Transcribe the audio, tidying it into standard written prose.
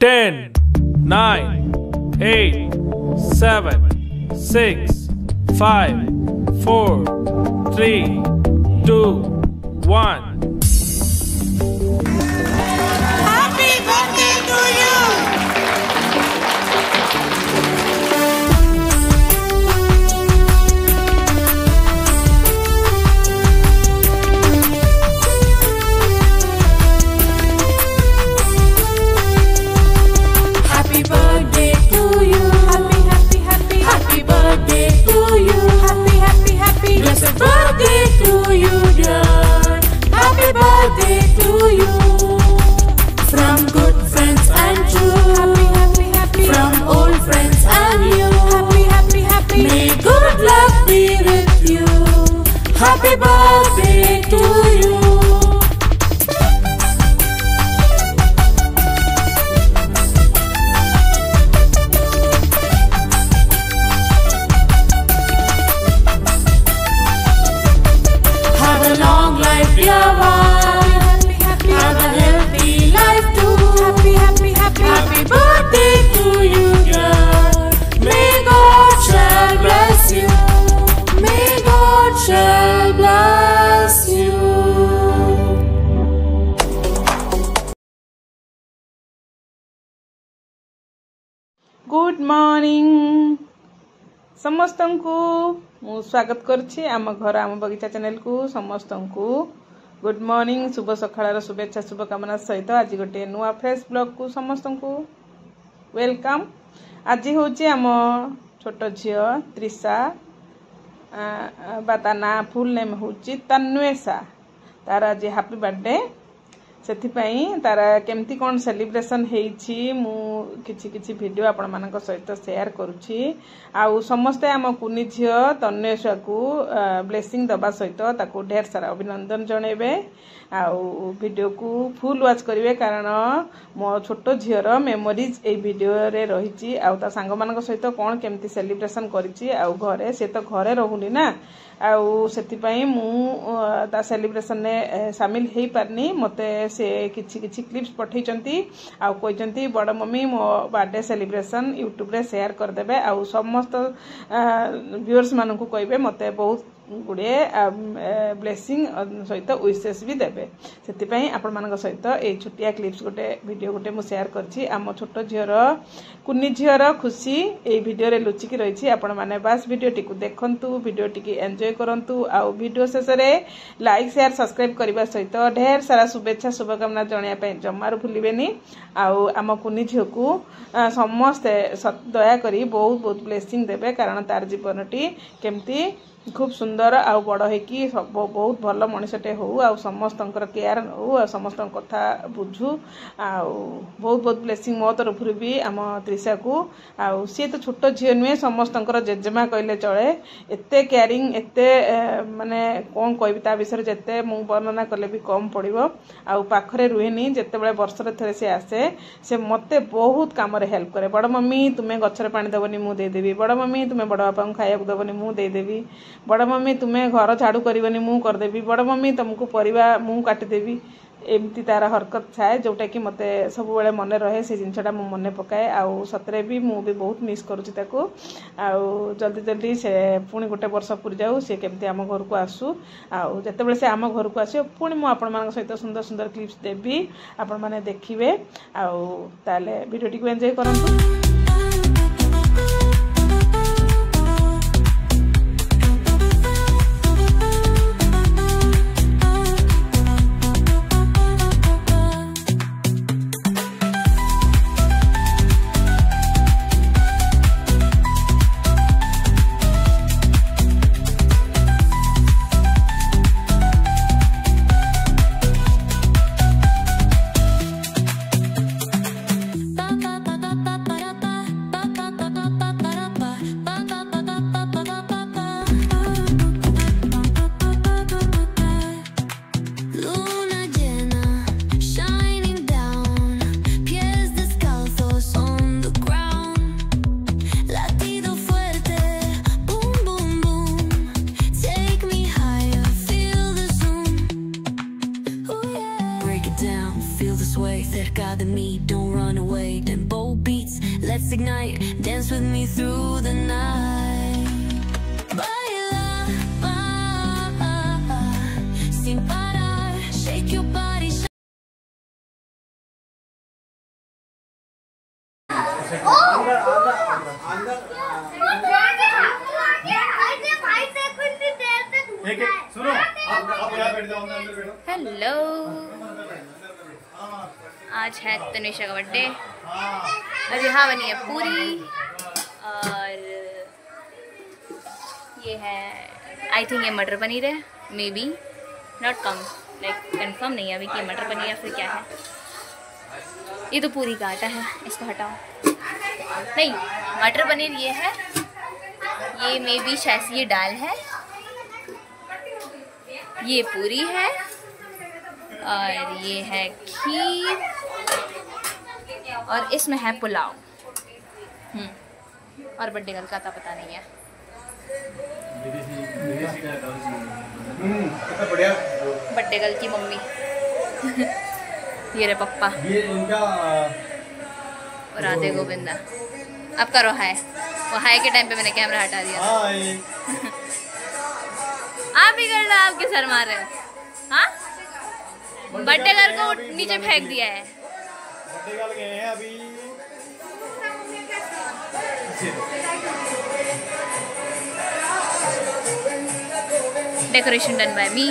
10, 9, 8, 7, 6, 5, 4, 3, 2, 1. Happy birthday to you! Happy birthday to you. Happy birthday to you. Happy blessed birthday to you, dear. Happy birthday to you. From good friends and true. From old friends and you. May good luck be with you. Happy birthday to you. Happy birthday to you, dear. May God shall bless you. May God shall bless you. Good morning समस्त को मु स्वागत करछि आम घर आम बगीचा channel को समस्त को गुड मॉर्निंग शुभ सकाळ शुभेच्छा शुभकामना सहित आज गोटे नुआ फ्रेश ब्लॉग को समस्त को वेलकम। आज हूँ आम छोट झील त्रिशा ता ना फुल नेम हूँ तन्वेषा तार आज हैप्पी बर्थडे से तार केमती कौन सेलिब्रेशन होईछि मु किछि किछि वीडियो आपण मानक सहित शेयर करूछि आउ समस्ते आम कुनी झील तन्वेषा को ब्लेसिंग दबा सहित ताको ढेर सारा अभिनंदन जणेबे आउ वीडियो को फुल वाच करिवे कारण मो छोटो झीर मेमोरीज ए वीडियो रे रहिछि आउ ता संग मानक सहित कोन केमती सेलिब्रेशन करिछि आउ घरे से तो घरे रहुनी ना आउ सेति पई मु ता सेलिब्रेशन ने शामिल हेई पारनी मते से किछि किछि क्लिप्स पठैचंती आउ कहचंती बड़ मम्मी मो बर्थडे सेलिब्रेशन यूट्यूब रे शेयर कर देबे आउ समस्त व्यूअर्स मानन को कहबे मते बहुत गुड़े ब्लेसिंग सहित विशेष भी देबे से आपण मान सहित ए छोटिया क्लिप्स गोटे वीडियो गोटे मु शेयर करछि आम छोट झीर कुनी झीर खुशी ए वीडियो रे लुचिकी रही आपण माने बस वीडियो टी देखंतु वीडियो टी एंजॉय करंतु आउ वीडियो शेष रे लाइक शेयर सब्सक्राइब करबा सहित ढेर सारा शुभेच्छा शुभकामना जणिया पे जमार भूलिबेनी आउ आम कुनी झील को समस्त दया करी बहुत बहुत ब्लेसिंग देबे कारण तार जीवनटी केमती खूब सुंदर आउ बड़ होगी बहुत भल मनीषटे हो आ समस्त केयर हो आ समस्त कथा बुझू आउ बहुत बहुत ब्लेसिंग मो तरफ भी आम त्रिशा को आउ सी तो छोट झील नुहे समस्त जेजेमा कहले चले एते केयरिंग एते माने कौन कह विषय जिते मु वर्णना कले भी कम पड़ो आउ पाखरे रुहेनी जिते वर्षर थे सी आसे से मते बहुत काम हेल्प करे बड़ मम्मी तुम्हें गचर पानी देवनी मु देदेवी बड़ मम्मी तुम्हें बड़ बापा को खाया देवनी मु देदेवी बड़ मम्मी तुम्हें घर झाड़ू करनी मु करदेवी बड़ मम्मी तुमको परिवा मु काटिदेवी एमती तार हरकत थाए जोटा कि मते सब बेले मन रहे से जिनसटा मु मन पकाए आउ सतरे भी मु भी बहुत मिस करूची ताको आउ जल्दी जल्दी से पुणी गोटे वर्ष पूरी जाऊ से केमती आम घर को आसू आउ जते से आम घर को आसो पुणी मु आपण मान सहित सुंदर सुंदर क्लिप्स देवी आपण माने देखिबे आउ ताले वीडियो टी एंजॉय करंतु। Ta ta ta ta ta ta ta. ignite, dance with me through the night. Baila, sin parar, shake your body. Hello, आज है तनिषा का बर्थडे। और यहाँ बनी है पूरी, और ये है आई थिंक ये मटर पनीर है, मे बी नॉट कंफर्म नहीं है अभी कि ये मटर पनीर या फिर क्या है। ये तो पूरी का आटा है, इसको हटाओ। नहीं, मटर पनीर ये है, ये मे बी शायद से ये दाल है, ये पूरी है, और ये है खीर, और इसमें है पुलाव। और बर्थडे गर्ल का तो पता नहीं है। बर्थडे गर्ल की मम्मी ये रे पप्पा, ये इनका और राधे गोविंदा। अब करो हाय। वो हाय के टाइम पे मैंने कैमरा हटा दिया। आप ही कर लो, आपके सर मार रहे हो। हाँ, बर्थडे गर्ल को नीचे फेंक दिया है। बर्थडे गर्ल गए हैं अभी। Decoration done by me.